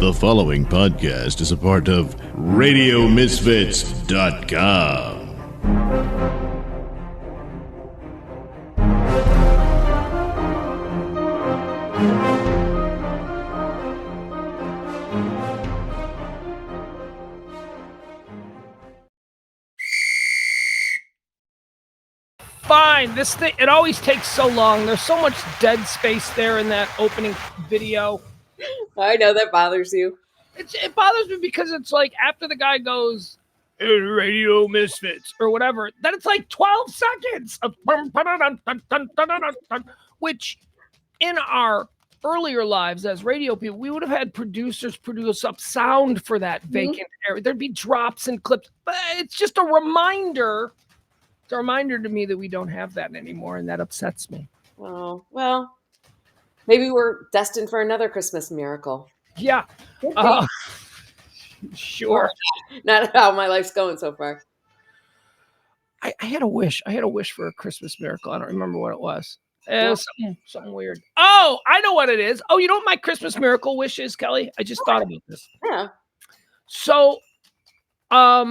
The following podcast is a part of RadioMisfits.com. Fine. This thing, it always takes so long. There's so much dead space there in that opening video. I know that bothers you. It bothers me because it's like after the guy goes, Radio Misfits or whatever, then it's like 12 seconds of which in our earlier lives as radio people, we would have had producers produce up sound for that vacant area. There'd be drops and clips, but it's just a reminder. It's a reminder to me that we don't have that anymore, and that upsets me. Oh, well, maybe we're destined for another Christmas miracle. Yeah. Sure. Not how my life's going so far. I had a wish. I had a wish for a Christmas miracle. I don't remember what it was. Something weird. Oh, I know what it is. Oh, you know what my Christmas miracle wish is, Kelly? I just thought about this. Yeah. So, I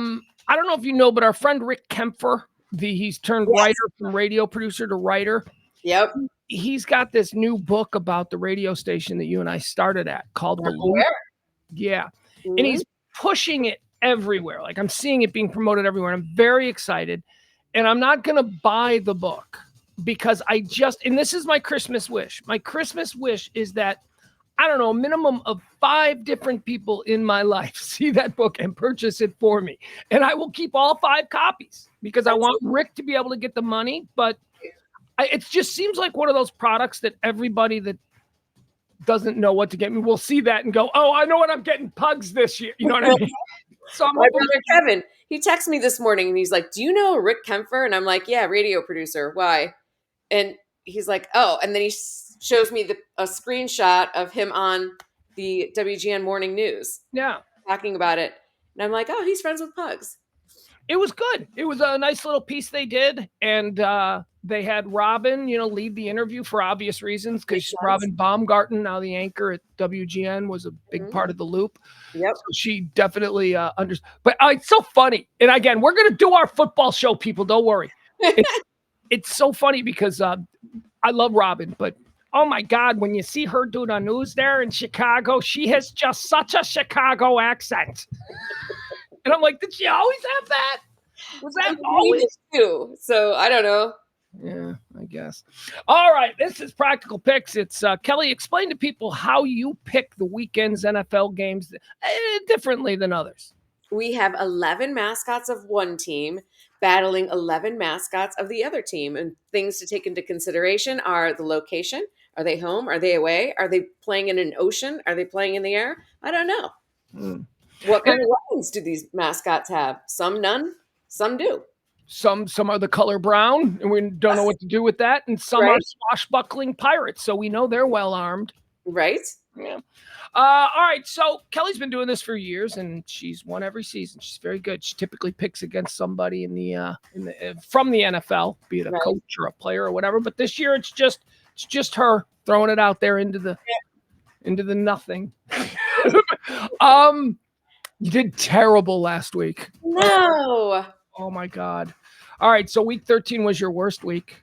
don't know if you know, but our friend Rick Kempfer, he's turned writer from radio producer to writer. Yep. He's got this new book about the radio station that you and I started at called The Loop. Yeah. Mm-hmm. And he's pushing it everywhere. Like I'm seeing it being promoted everywhere. I'm very excited. And I'm not going to buy the book because and this is my Christmas wish. My Christmas wish is that, I don't know, a minimum of 5 different people in my life see that book and purchase it for me. And I will keep all 5 copies because I want Rick to be able to get the money. But it just seems like one of those products that everybody that doesn't know what to get me will see that and go, oh, I know what I'm getting, Pugs this year. You know what I mean? So my brother Kevin, he texted me this morning and he's like, do you know Rick Kempfer? And I'm like, yeah, radio producer. Why? And he's like, oh, and then he shows me a screenshot of him on the WGN Morning News. Yeah. Talking about it. And I'm like, oh, he's friends with Pugs. It was good. It was a nice little piece they did. And they had Robin, lead the interview for obvious reasons because Robin Baumgarten, now the anchor at WGN, was a big part of The Loop. Yep. So she definitely understood. But it's so funny. And again, we're going to do our football show, people. Don't worry. It's so funny because I love Robin, but oh my God, when you see her do the news there in Chicago, she has just such a Chicago accent. And I'm like, did she always have that? Was that always too? So I don't know. Yeah, I guess. All right, this is Practical Picks. It's Kelly. Explain to people how you pick the weekend's NFL games differently than others. We have 11 mascots of one team battling 11 mascots of the other team. And things to take into consideration are the location. Are they home? Are they away? Are they playing in an ocean? Are they playing in the air? I don't know. What kind of weapons do these mascots have? Some none, some do. Some are the color brown, and we don't know what to do with that. And some are swashbuckling pirates, so we know they're well armed. Right? Yeah. All right, so Kelly's been doing this for years, and she's won every season. She's very good. She typically picks against somebody from the NFL, be it a coach or a player or whatever. But this year, it's just her throwing it out there into the nothing. You did terrible last week. No. Oh my God. All right. So week 13 was your worst week.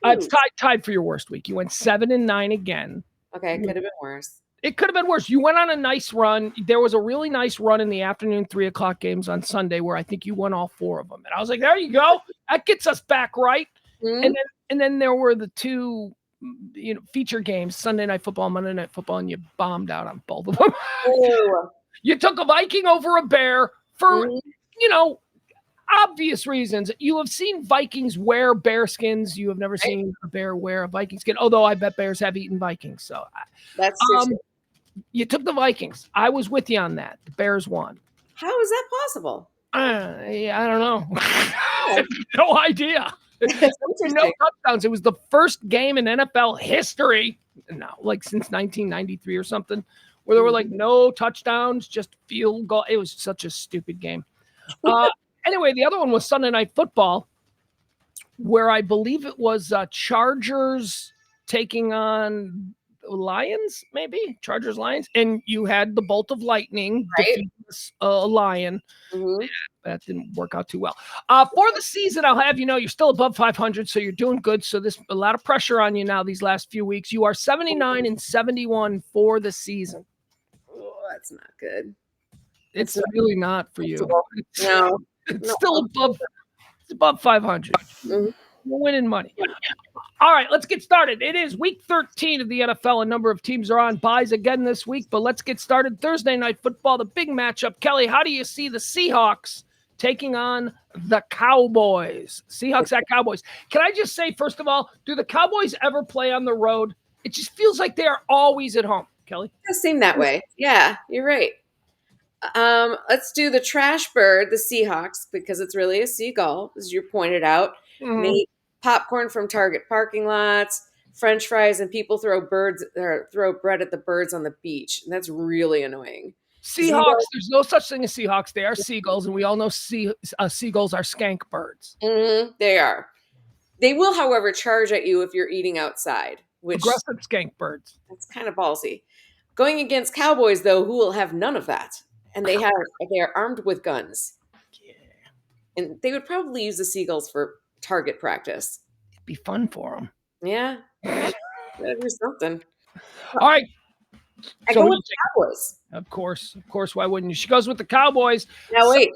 It's tied for your worst week. You went 7-9 again. Okay. It could have been worse. It could have been worse. You went on a nice run. There was a really nice run in the afternoon 3:00 games on Sunday where I think you won all 4 of them. And I was like, there you go. That gets us back right. And then there were the 2 feature games, Sunday Night Football, Monday Night Football, and you bombed out on both of them. You took a Viking over a Bear for, obvious reasons. You have seen Vikings wear bear skins. You have never seen a bear wear a Viking skin, although I bet bears have eaten Vikings. So that's you took the Vikings. I was with you on that. The Bears won. How is that possible? I don't know. I have no idea. No touchdowns. It was the first game in NFL history, since 1993 or something, where there were no touchdowns, just field goal. It was such a stupid game. Anyway, the other one was Sunday Night Football, where I believe it was Chargers taking on Lions, maybe Chargers, Lions, and you had the bolt of lightning Right. defeat a lion. Mhm. That didn't work out too well. For the season, I'll have you know you're still above 500, so you're doing good. So there's a lot of pressure on you now these last few weeks. You are 79-71 for the season. Oh, that's not good. It's really not for you. No. It's No. still above 500. Mhm. We're winning money. All right, let's get started. It is week 13 of the NFL. A number of teams are on buys again this week, but let's get started. Thursday night football, the big matchup. Kelly, how do you see the Seahawks taking on the Cowboys? Seahawks at Cowboys. Can I just say, first of all, do the Cowboys ever play on the road? It just feels like they are always at home. Kelly? It does seem that way. Yeah, you're right. Let's do the trash bird, the Seahawks, because it's really a seagull, as you pointed out. Mhm. They eat popcorn from Target parking lots, French fries, and people throw bread at the birds on the beach. And that's really annoying. Seahawks, there's no such thing as Seahawks. They are seagulls, and we all know seagulls are skank birds. They are. They will, however, charge at you if you're eating outside, which Aggressive skank birds. that's kind of ballsy. Going against Cowboys, though, who will have none of that. And they are armed with guns. Yeah. And they would probably use the seagulls for target practice. It'd be fun for them. Yeah. Gotta do something. All right. I So go we with the Cowboys. Of course. Why wouldn't you? She goes with the Cowboys. Now, wait.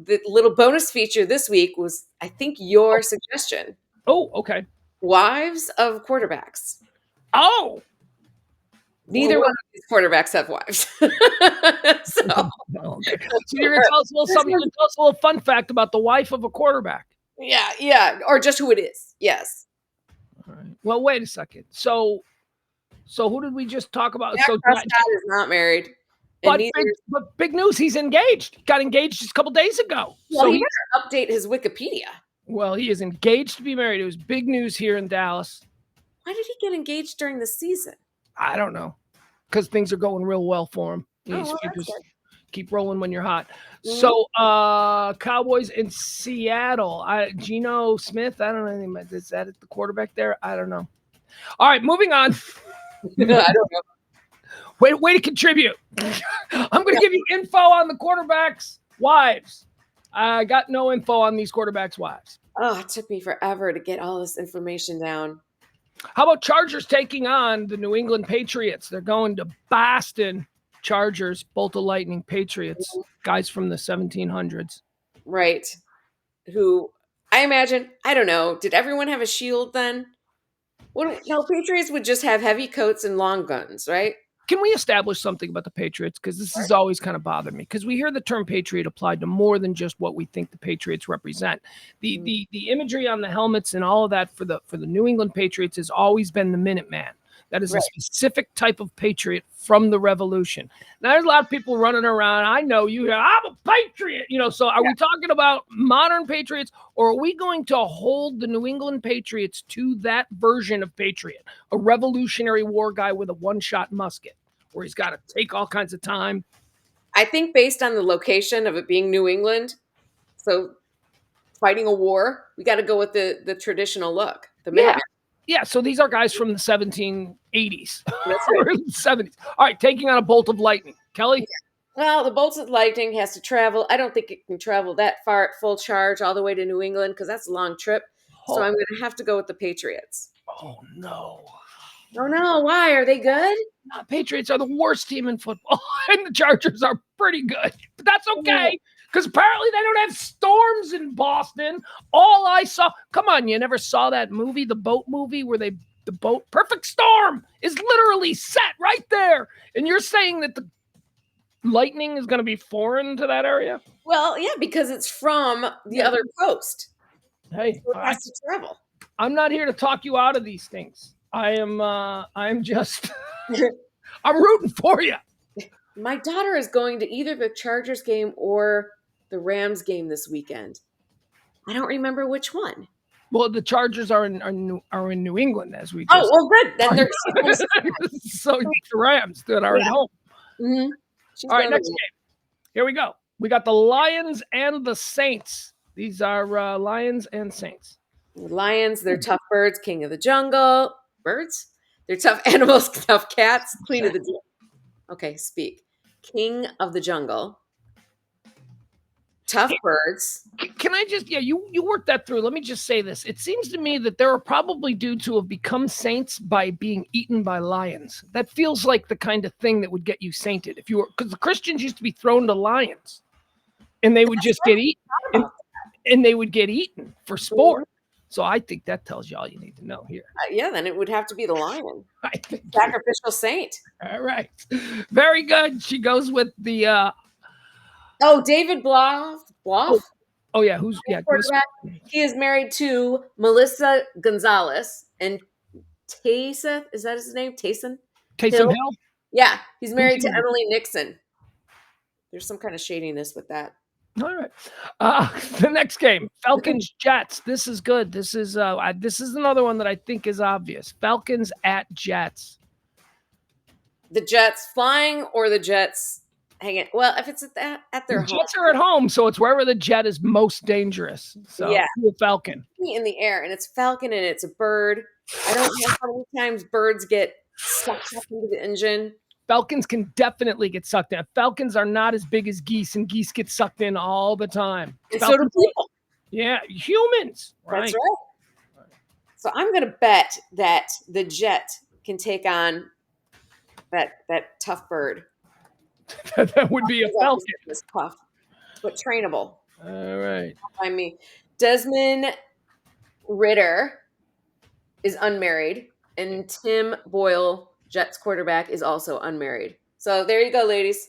The little bonus feature this week was, I think, your suggestion. Oh, okay. Wives of quarterbacks. Oh. Neither one of these quarterbacks have wives. So Okay. So you're going to tell us a little something. You're going to tell us a little fun fact about the wife of a quarterback. yeah. Or just who it is. Yes. All right. Well, wait a second. So who did we just talk about? Dak So Prescott is not married. but big news, he's engaged. Got engaged just a couple days ago. Well, So he better update his Wikipedia. Well, he is engaged to be married. It was big news here in Dallas. Why did he get engaged during the season? I don't know. Because things are going real well for him. Oh, well, You that's just good. keep rolling when you're hot. Mhm. So Cowboys in Seattle. Geno Smith, I don't know anything about this. Is that the quarterback there? I don't know. All right, moving on. I don't know. Way to contribute. I'm going to give you info on the quarterbacks' wives. I got no info on these quarterbacks' wives. Oh, it took me forever to get all this information down. How about Chargers taking on the New England Patriots? They're going to Boston. Chargers, bolt of lightning, Patriots, guys from the 1700s. Right. Who, I imagine, I don't know, did everyone have a shield then? No, Patriots would just have heavy coats and long guns, right? Can we establish something about the Patriots? Because this has always kind of bothered me. Because we hear the term Patriot applied to more than just what we think the Patriots represent. The imagery on the helmets and all of that for the New England Patriots has always been the Minuteman. That is a specific type of patriot from the Revolution. Now, there's a lot of people running around. I know you. I'm a patriot. So are we talking about modern patriots, or are we going to hold the New England Patriots to that version of patriot, a Revolutionary War guy with a one-shot musket, where he's got to take all kinds of time? I think based on the location of it being New England, so fighting a war, we got to go with the traditional look. Yeah, so these are guys from the 1780s That's or 70s. All right, taking on a bolt of lightning. Kelly? Well, the bolts of lightning has to travel. I don't think it can travel that far at full charge all the way to New England because that's a long trip. So I'm going to have to go with the Patriots. Oh, no. Oh, no. Why? Are they good? Patriots are the worst team in football, and the Chargers are pretty good. But that's okay, because apparently they don't have storms in Boston. All I saw, come on, you never saw that movie, the boat movie, where the boat, Perfect Storm, is literally set right there. And you're saying that the lightning is going to be foreign to that area? Well, yeah, because it's from the other coast. Hey, So it has to travel. I'm not here to talk you out of these things. I'm just, I'm rooting for you. My daughter is going to either the Chargers game or the Rams game this weekend. I don't remember which one. Well, the Chargers are in New England, as we just. Oh, well, good. Then they're so the Rams that are at home. Mm-hmm. All right, next game. Here we go. We got the Lions and the Saints. These are Lions and Saints. Lions, they're tough birds, king of the jungle. Birds? They're tough animals, tough cats, queen of the jungle. Okay, speak. King of the jungle. Tough birds. Can I just, you work that through. Let me just say this. It seems to me that there are probably dudes who have become saints by being eaten by lions. That feels like the kind of thing that would get you sainted. If you were, because the Christians used to be thrown to lions and they would just get eaten and they would get eaten for sport. So I think that tells you all you need to know here. Yeah, then it would have to be the lion. I think Sacrificial saint. all right. Very good. She goes with the David Blough. oh yeah, who's quarterback. He is married to Melissa Gonzalez and Taysom. Is that his name? Taysom Hill? Yeah, he's married to Emily Nixon. There's some kind of shadiness with that. All right. The next game, Falcons Jets. This is good. This is another one that I think is obvious. Falcons at Jets. The Jets flying or the Jets hanging? Well, if it's at their home. Jets are at home, so it's wherever the jet is most dangerous. So yeah, the Falcon in the air, and it's Falcon, and it's a bird. I don't know how many times birds get sucked up into the engine. Falcons can definitely get sucked in. Falcons are not as big as geese, and geese get sucked in all the time. And so do people. Yeah, humans. Right. That's right. So I'm going to bet that the jet can take on that tough bird. That would be a Falcon. It's tough, but trainable. All right. I mean, Desmond Ritter is unmarried, and Tim Boyle, Jets quarterback, is also unmarried. So there you go, ladies.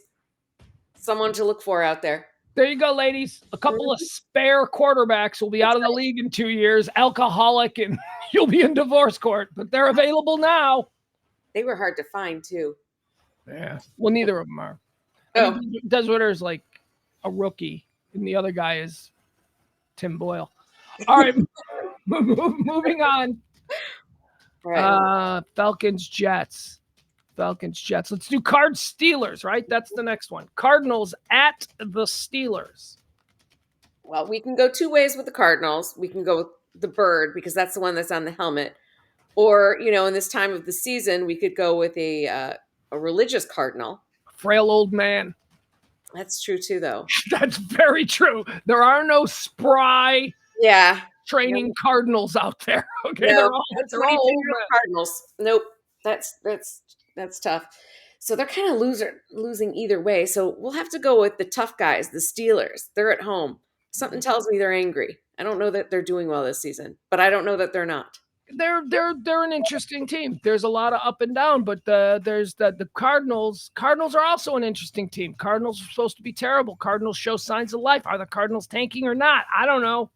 Someone to look for out there. There you go, ladies. A couple of spare quarterbacks will be out of the league in 2 years, alcoholic, and you'll be in divorce court. But they're available now. They were hard to find, too. Yeah. Well, neither of them are. Oh. Des Ritter is like a rookie, and the other guy is Tim Boyle. All right. Moving on. Right. Falcons Jets. Let's do Cards Steelers, right? That's the next one. Cardinals at the Steelers. Well, we can go two ways with the Cardinals. We can go with the bird because that's the one that's on the helmet. Or, in this time of the season, we could go with a religious cardinal. Frail old man. That's true too, though. That's very true. There are no spry training cardinals out there. Okay, no, they're all Cardinals. Nope, that's tough. So they're kind of losing either way. So we'll have to go with the tough guys, the Steelers. They're at home. Something tells me they're angry. I don't know that they're doing well this season, but I don't know that they're not. They're an interesting team. There's a lot of up and down, but there's the Cardinals. Cardinals are also an interesting team. Cardinals are supposed to be terrible. Cardinals show signs of life. Are the Cardinals tanking or not? I don't know.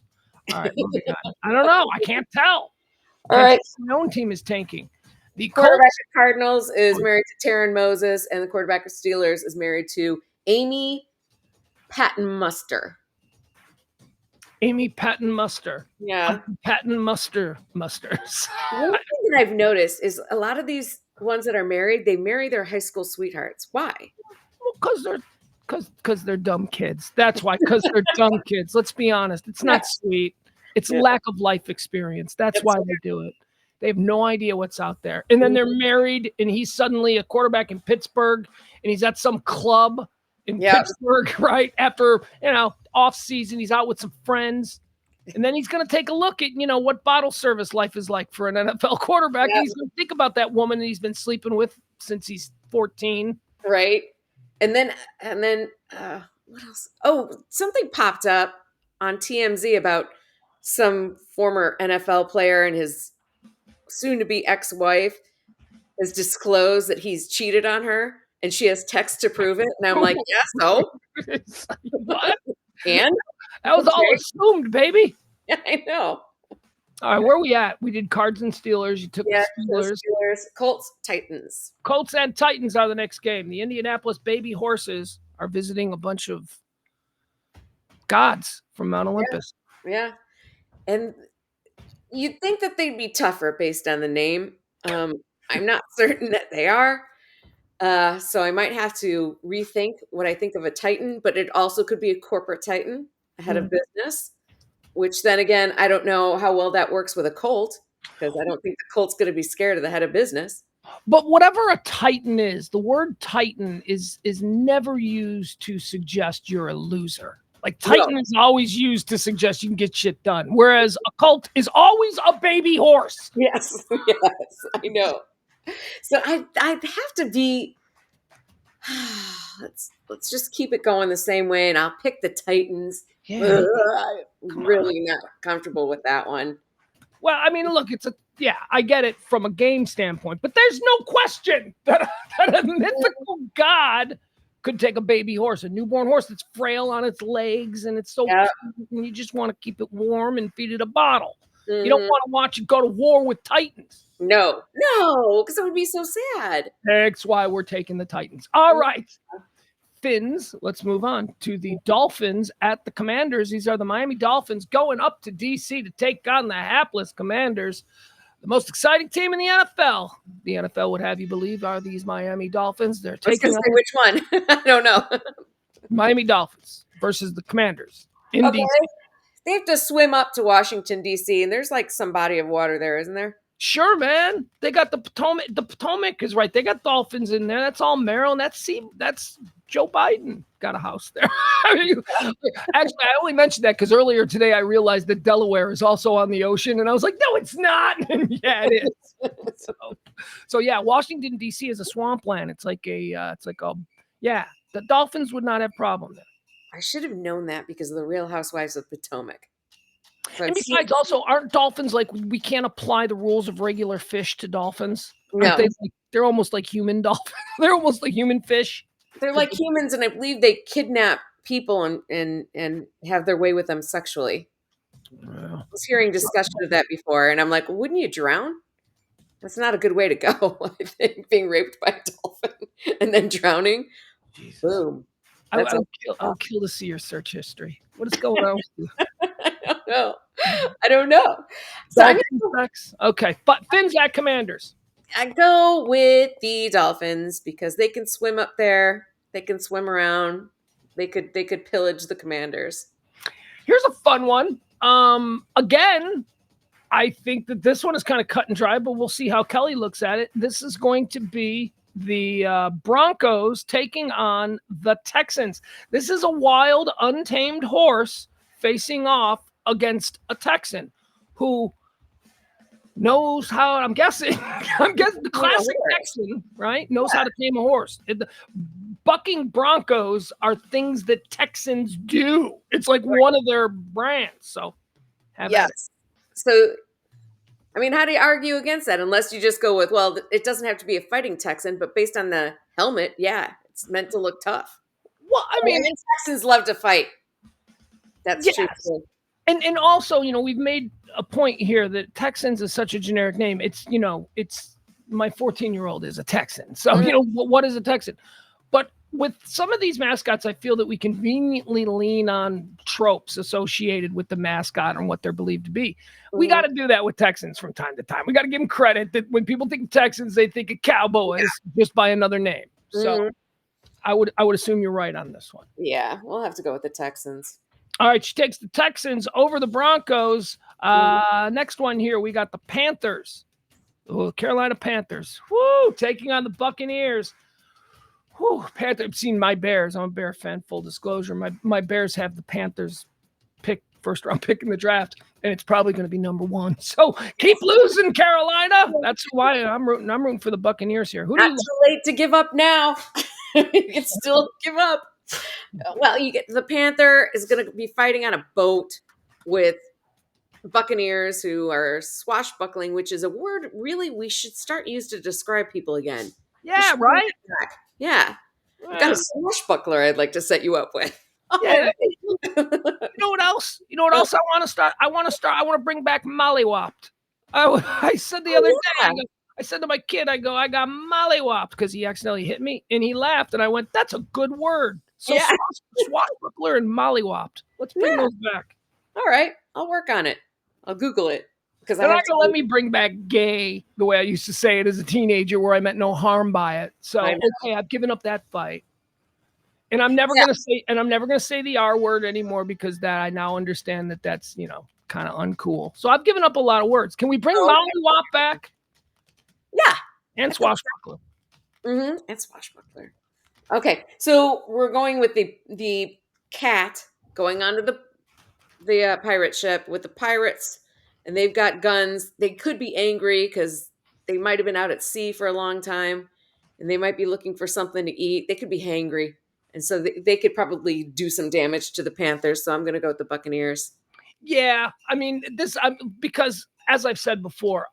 All right, moving on. I don't know. I can't tell. All right. My own team is tanking. The quarterback of Cardinals is married to Taryn Moses, and the quarterback of Steelers is married to Amy Patton Muster. Amy Patton Muster. Yeah. Patton Musters. One thing that I've noticed is a lot of these ones that are married, they marry their high school sweethearts. Why? Well, because they're dumb kids. That's why, because they're dumb kids. Let's be honest. It's not sweet. It's lack of life experience. That's why they do it. They have no idea what's out there. And then they're married, and he's suddenly a quarterback in Pittsburgh, and he's at some club in Pittsburgh, right? After, off season, he's out with some friends. And then he's going to take a look at, what bottle service life is like for an NFL quarterback. Yeah. He's going to think about that woman that he's been sleeping with since he's 14. Right. And then what else? Oh, something popped up on TMZ about some former NFL player and his soon-to-be ex-wife has disclosed that he's cheated on her, and she has text to prove it. And I'm like, yeah, so? What? And? That was all assumed, baby. Yeah, I know. All right, where are we at? We did Cards and Steelers. You took the Steelers. Colts, Titans. Colts and Titans are the next game. The Indianapolis Baby Horses are visiting a bunch of gods from Mount Olympus. Yeah. And you'd think that they'd be tougher based on the name. I'm not certain that they are. So I might have to rethink what I think of a Titan, but it also could be a corporate Titan, a head of business, which then again, I don't know how well that works with a Colt, because I don't think the Colt's going to be scared of the head of business. But whatever a Titan is, the word Titan is never used to suggest you're a loser. Like Titan is always used to suggest you can get shit done, whereas a cult is always a baby horse. Yes, yes, I know. So I'd have to be. Let's just keep it going the same way, and I'll pick the Titans. Yeah. I'm really not comfortable with that one. Well, I mean, look, I get it from a game standpoint, but there's no question that a mythical god could take a baby horse, a newborn horse that's frail on its legs, and it's so and you just want to keep it warm and feed it a bottle. Mm-hmm. You don't want to watch it go to war with Titans. No, because it would be so sad. That's why we're taking the Titans. All right. Fins, let's move on to the Dolphins at the Commanders. These are the Miami Dolphins going up to D.C. to take on the hapless Commanders, the most exciting team in the NFL. The NFL would have you believe are these Miami Dolphins. They're taking on which one? I don't know. Miami Dolphins versus the Commanders in D.C. They have to swim up to Washington, D.C., and there's like some body of water there, isn't there? Sure, man. They got the Potomac. The Potomac is right. They got dolphins in there. That's all Maryland. That's Joe Biden got a house there. Actually, I only mentioned that because earlier today I realized that Delaware is also on the ocean, and I was like, no, it's not. And yeah, it is. So yeah, Washington D.C. is a swampland. It's like the Dolphins would not have problem there. I should have known that because of the Real Housewives of Potomac. And besides, also, aren't dolphins like we can't apply the rules of regular fish to dolphins? No, they're almost like human dolphins. They're almost like human fish. They're like humans, and I believe they kidnap people and have their way with them sexually. I was hearing discussion of that before, and I'm like, well, wouldn't you drown? That's not a good way to go. I think being raped by a dolphin and then drowning. Jesus. Boom. I'll kill to see your search history. What is going on with you? I don't know. So okay, but Fins at Commanders. I go with the Dolphins because they can swim up there. They can swim around. They could pillage the Commanders. Here's a fun one. Again, I think that this one is kind of cut and dry, but we'll see how Kelly looks at it. This is going to be the Broncos taking on the Texans. This is a wild, untamed horse facing off against a Texan who knows how, I'm guessing the classic Texan, right? Knows how to tame a horse. Bucking Broncos are things that Texans do. It's like one of their brands. So, yes. So, I mean, how do you argue against that? Unless you just go with, well, it doesn't have to be a fighting Texan, but based on the helmet, yeah, it's meant to look tough. Well, I mean, Texans love to fight. That's true. And also, we've made a point here that Texans is such a generic name. It's my 14-year-old is a Texan. So, what is a Texan? But with some of these mascots, I feel that we conveniently lean on tropes associated with the mascot and what they're believed to be. We got to do that with Texans from time to time. We got to give them credit that when people think of Texans, they think of Cowboys just by another name. So I would assume you're right on this one. Yeah, we'll have to go with the Texans. All right, she takes the Texans over the Broncos. Next one here, we got the Panthers. Oh, Carolina Panthers. Woo, taking on the Buccaneers. Whew, I've seen my Bears. I'm a Bear fan, full disclosure. My Bears have the Panthers first-round pick in the draft, and it's probably going to be number 1. So keep losing, Carolina. That's why I'm rooting. I'm rooting for the Buccaneers here. Not too late to give up now. You can still give up. Well, you get the Panther is going to be fighting on a boat with Buccaneers who are swashbuckling, which is a word really we should start use to describe people again. Yeah, right? Yeah. I've got a swashbuckler I'd like to set you up with. Yeah. You know what else? I want to start? I want to bring back mollywopped. I said the other day, I said to my kid, I got mollywopped because he accidentally hit me, and he laughed, and I went, that's a good word. So swashbuckler and mollywopped. Let's bring those back. All right. I'll work on it. I'll Google it. They're not going to let me bring back gay the way I used to say it as a teenager where I meant no harm by it. So, okay, I've given up that fight. And I'm never going to say the R word anymore because that I now understand that that's, kind of uncool. So I've given up a lot of words. Can we bring mollywop back? Yeah. And swashbuckler. Mm-hmm. And swashbuckler. Okay, so we're going with the cat going onto the pirate ship with the pirates, and they've got guns. They could be angry because they might have been out at sea for a long time, and they might be looking for something to eat. They could be hangry, and so they could probably do some damage to the Panthers. So I'm going to go with the Buccaneers. Yeah, I mean because as I've said before,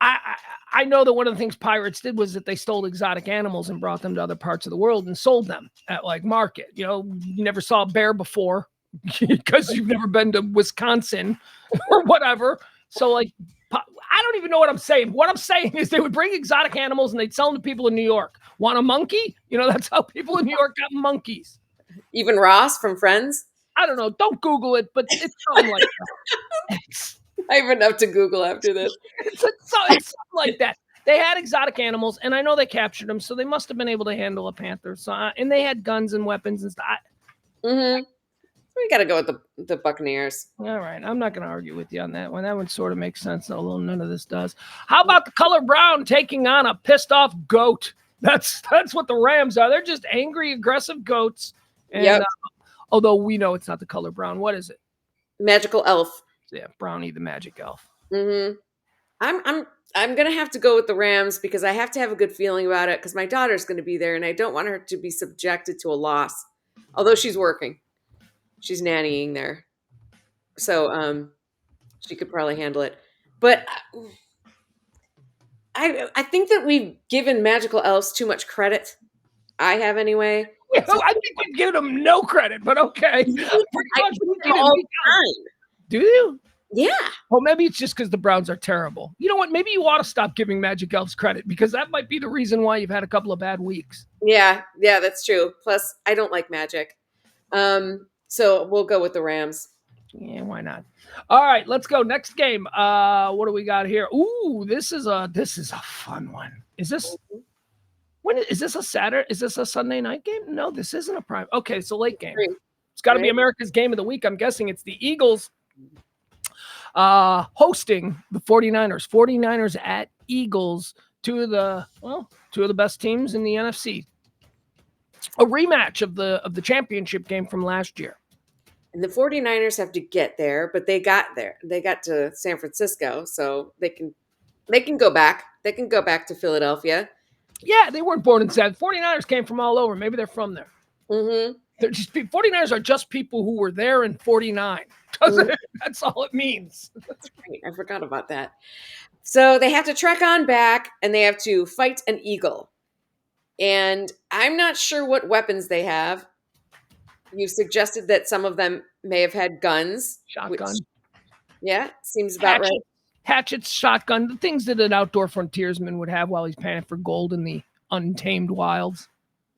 I know that one of the things pirates did was that they stole exotic animals and brought them to other parts of the world and sold them at like market. You know, you never saw a bear before because you've never been to Wisconsin or whatever. So like, I don't even know what I'm saying. What I'm saying is they would bring exotic animals and they'd sell them to people in New York. Want a monkey? You know, that's how people in New York got monkeys. Even Ross from Friends? I don't know. Don't Google it, but it's something like that. I have enough to Google after this. It's something like that. They had exotic animals, and I know they captured them, so they must have been able to handle a panther. So, and they had guns and weapons and stuff. Mm-hmm. We got to go with the Buccaneers. All right. I'm not going to argue with you on that one. That one sort of makes sense, although none of this does. How about the color brown taking on a pissed off goat? That's what the Rams are. They're just angry, aggressive goats. And, yep. Although we know it's not the color brown. What is it? Magical elf. Yeah, Brownie the magic elf. Mm-hmm. I'm gonna have to go with the Rams because I have to have a good feeling about it because my daughter's gonna be there and I don't want her to be subjected to a loss. Although she's working, she's nannying there, so she could probably handle it. But I think that we've given magical elves too much credit. I have anyway. Yeah, so I think we've given them no credit, but okay. Do you? Yeah. Well, maybe it's just because the Browns are terrible. You know what? Maybe you ought to stop giving Magic Elves credit because that might be the reason why you've had a couple of bad weeks. Yeah, that's true. Plus, I don't like magic. So we'll go with the Rams. Yeah, why not? All right, let's go. Next game. What do we got here? Ooh, this is a fun one. Is this a Saturday? Is this a Sunday night game? No, this isn't a prime. Okay, so late game. It's got to be America's game of the week. I'm guessing it's the Eagles hosting the 49ers. 49ers at Eagles, two of the best teams in the NFC. A rematch of the championship game from last year. And the 49ers have to get there, but they got there. They got to San Francisco, so they can go back. They can go back to Philadelphia. Yeah, they weren't born in San. 49ers came from all over. Maybe they're from there. Mm-hmm. They're just 49ers are just people who were there in 49. That's all it means. That's right. I forgot about that. So they have to trek on back and they have to fight an eagle. And I'm not sure what weapons they have. You suggested that some of them may have had guns. Shotgun. Yeah, seems about right. Hatchets, shotgun, the things that an outdoor frontiersman would have while he's panning for gold in the untamed wilds.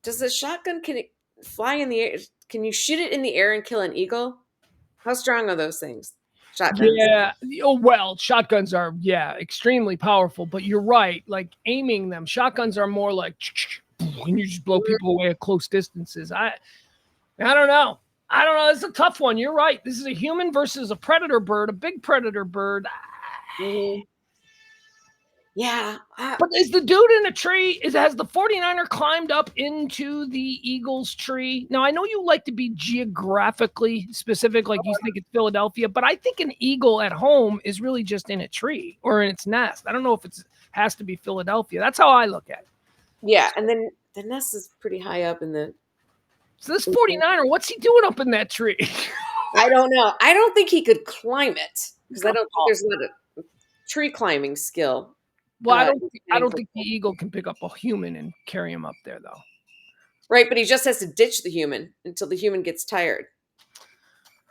Does a shotgun, can it fly in the air? Can you shoot it in the air and kill an eagle? How strong are those things? Shotguns. Yeah. Oh, well, shotguns are, extremely powerful, but you're right. Like aiming them, shotguns are more like, and you just blow people away at close distances. I don't know. It's a tough one. You're right. This is a human versus a predator bird, a big predator bird. Mm-hmm. Yeah. But is the dude in a tree? Has the 49er climbed up into the Eagles tree? Now, I know you like to be geographically specific, like you think it's Philadelphia, but I think an eagle at home is really just in a tree or in its nest. I don't know if it has to be Philadelphia. That's how I look at it. Yeah, and then the nest is pretty high up in the... So this 49er, what's he doing up in that tree? I don't know. I don't think he could climb it because I don't think there's a lot of tree climbing skill. Well, I don't think the eagle can pick up a human and carry him up there, though. Right, but he just has to ditch the human until the human gets tired.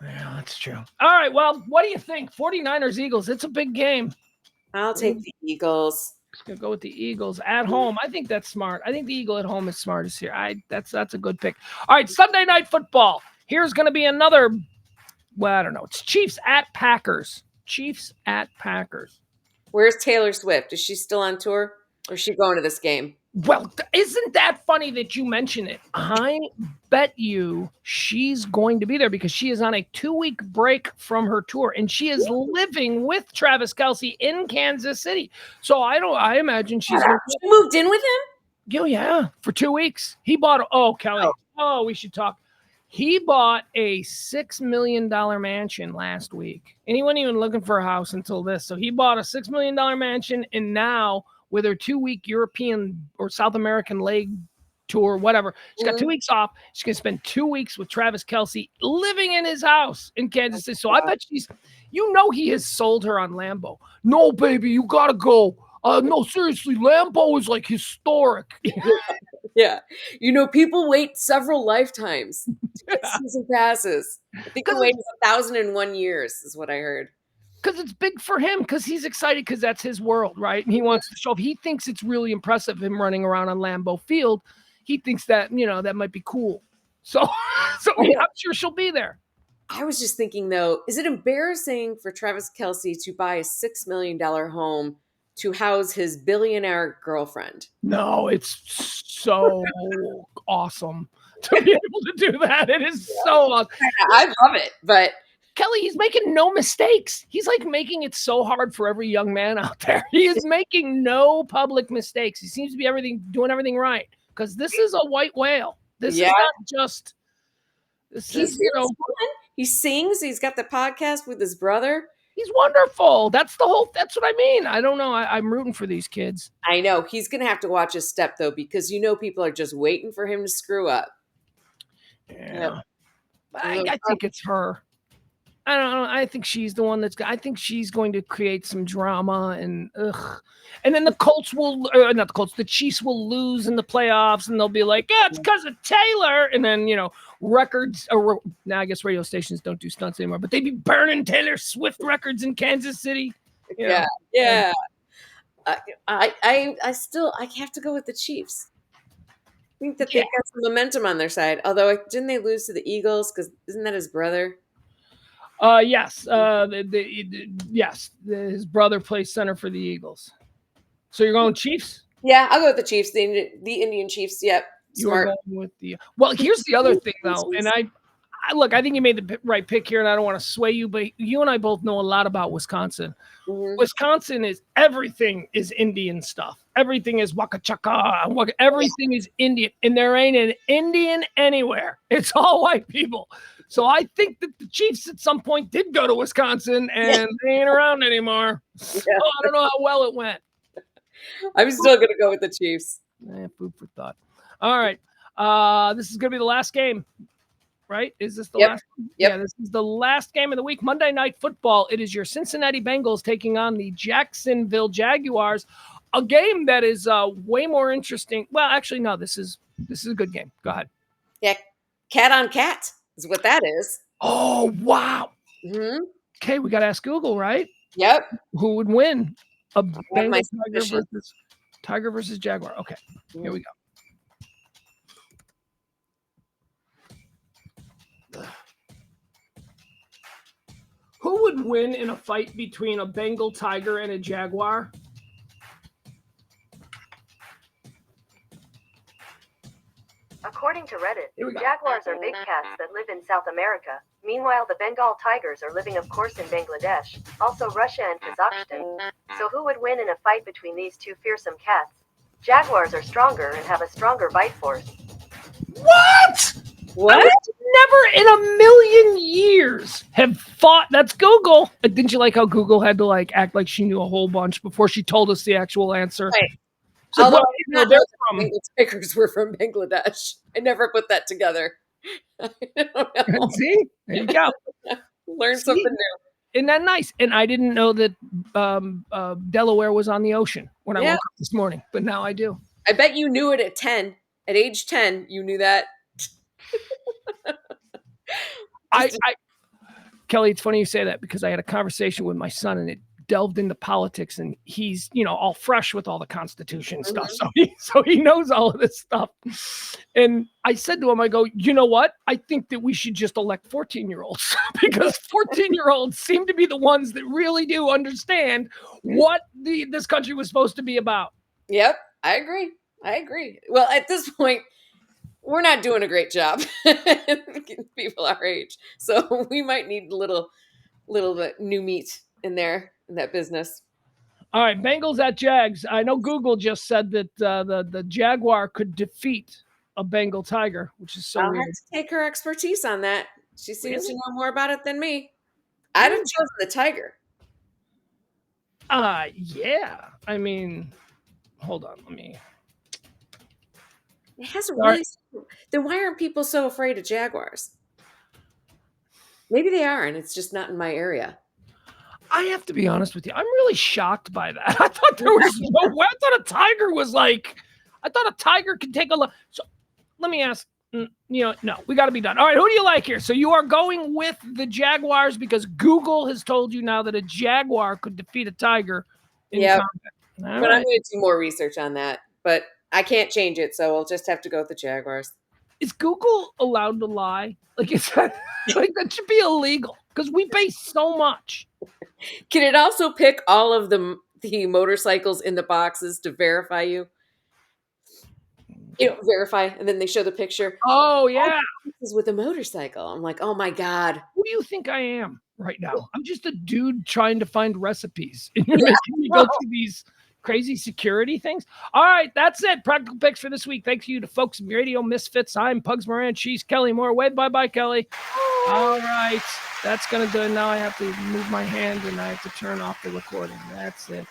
Yeah, that's true. All right, well, what do you think? 49ers, Eagles, it's a big game. I'll take the Eagles. Just going to go with the Eagles at home. I think that's smart. I think the Eagle at home is smartest here. That's a good pick. All right, Sunday Night Football. Here's going to be another, I don't know. It's Chiefs at Packers. Chiefs at Packers. Where's Taylor Swift? Is she still on tour or is she going to this game? Well, isn't that funny that you mention it? I bet you she's going to be there because she is on a 2-week break from her tour and she is living with Travis Kelce in Kansas City. So I imagine she's She moved in with him? Oh, yeah, for 2 weeks. He bought, Kelly. Oh, we should talk. He bought a $6 million mansion last week. And he wasn't even looking for a house until this. So he bought a $6 million mansion. And now, with her 2-week European or South American leg tour, whatever, she's got 2 weeks off. She's going to spend 2 weeks with Travis Kelce living in his house in Kansas City. So I bet he has sold her on Lambeau. No, baby, you got to go. No, seriously, Lambeau is like historic. Yeah. People wait several lifetimes to get season passes. I think the wait is 1,001 years is what I heard. Because it's big for him, because he's excited because that's his world, right? And he wants to show up. He thinks it's really impressive, him running around on Lambeau Field. He thinks that, that might be cool. So I'm sure she'll be there. I was just thinking, though, is it embarrassing for Travis Kelce to buy a $6 million home to house his billionaire girlfriend? No, it's so awesome to be able to do that. It is so awesome. I love it, but Kelly, he's making no mistakes. He's like making it so hard for every young man out there. He is making no public mistakes. He seems to be doing everything right because this is a white whale. This is not just. He sings. He's got the podcast with his brother. He's wonderful. That's what I mean. I don't know. I'm rooting for these kids. I know. He's going to have to watch his step, though, because people are just waiting for him to screw up. Yeah. I think it's her. I don't know. I think she's the one I think she's going to create some drama and then the Colts the Chiefs will lose in the playoffs and they'll be like, yeah, it's because of Taylor. And then, records, or now I guess radio stations don't do stunts anymore, but they'd be burning Taylor Swift records in Kansas City. Yeah. I have to go with the Chiefs. I think that they've got some momentum on their side. Although, didn't they lose to the Eagles? Because isn't that his brother? Yes. Yes. His brother plays center for the Eagles. So you're going Chiefs? Yeah, I'll go with the Chiefs. The Indian Chiefs. Yep. Smart. You're going with well, here's the other thing though, and I think you made the right pick here, and I don't want to sway you, but you and I both know a lot about Wisconsin. Mm-hmm. Wisconsin everything is Indian stuff. Everything is Waka Chaka. Everything is Indian, and there ain't an Indian anywhere. It's all white people. So I think that the Chiefs at some point did go to Wisconsin, and they ain't around anymore. So I don't know how well it went. I'm still going to go with the Chiefs. Food for thought. All right. This is going to be the last game, right? Is this the last? Yep. Yeah, this is the last game of the week. Monday Night Football. It is your Cincinnati Bengals taking on the Jacksonville Jaguars. A game that is way more interesting. Well, actually, no. This is a good game. Go ahead. Yeah, cat on cat is what that is. Oh, wow. Mm-hmm. Okay, we got to ask Google, right? Yep. Who would win? A Bengals Tiger versus Jaguar. Okay, here we go. Who would win in a fight between a Bengal tiger and a jaguar? According to Reddit, jaguars are big cats that live in South America. Meanwhile, the Bengal tigers are living, of course, in Bangladesh, also Russia and Kazakhstan. So who would win in a fight between these two fearsome cats? Jaguars are stronger and have a stronger bite force. What? What? Never in a million years have thought. That's Google. Didn't you like how Google had to act like she knew a whole bunch before she told us the actual answer? Right. So although I didn't know the tigers were from Bangladesh. I never put that together. See? There you go. Learn something new. Isn't that nice? And I didn't know that Delaware was on the ocean when I woke up this morning, but now I do. I bet you knew it at 10. At age 10, you knew that. Kelly, it's funny you say that because I had a conversation with my son and it delved into politics, and he's all fresh with all the Constitution stuff, so he knows all of this stuff. And I said to him, I go, you know what? I think that we should just elect 14-year-olds because 14-year-olds seem to be the ones that really do understand what this country was supposed to be about. Yep, I agree. I agree. Well, at this point, we're not doing a great job. People our age, so we might need a little bit new meat in there in that business. All right, Bengals at Jags. I know Google just said that the Jaguar could defeat a Bengal tiger, which is so I'll weird. have to take her expertise on that. She seems to Really? know more about it than me. I'd have chosen the tiger. Yeah. I mean, hold on. Let me. It has a really. Then why aren't people so afraid of jaguars? Maybe they are, and it's just not in my area. I have to be honest with you. I'm really shocked by that. I thought there was no way. I thought a tiger was like. I thought a tiger could take a look. So let me ask. No, we got to be done. All right, who do you like here? So you are going with the Jaguars because Google has told you now that a jaguar could defeat a tiger in combat. But I'm going to do more research on that. But I can't change it, so we'll just have to go with the Jaguars. Is Google allowed to lie? Like, it's like that should be illegal because we pay so much. Can it also pick all of the motorcycles in the boxes to verify you? Verify, and then they show the picture. Oh, yeah. This is with a motorcycle. I'm like, oh, my God. Who do you think I am right now? I'm just a dude trying to find recipes. And you're making me go through these crazy security things. All right, that's it. Practical picks for this week. Thanks you to folks in Radio Misfits. I'm Pugs Moran. She's Kelly Moore. Wave bye-bye, Kelly. All right, that's going to do it. Now I have to move my hand, and I have to turn off the recording. That's it.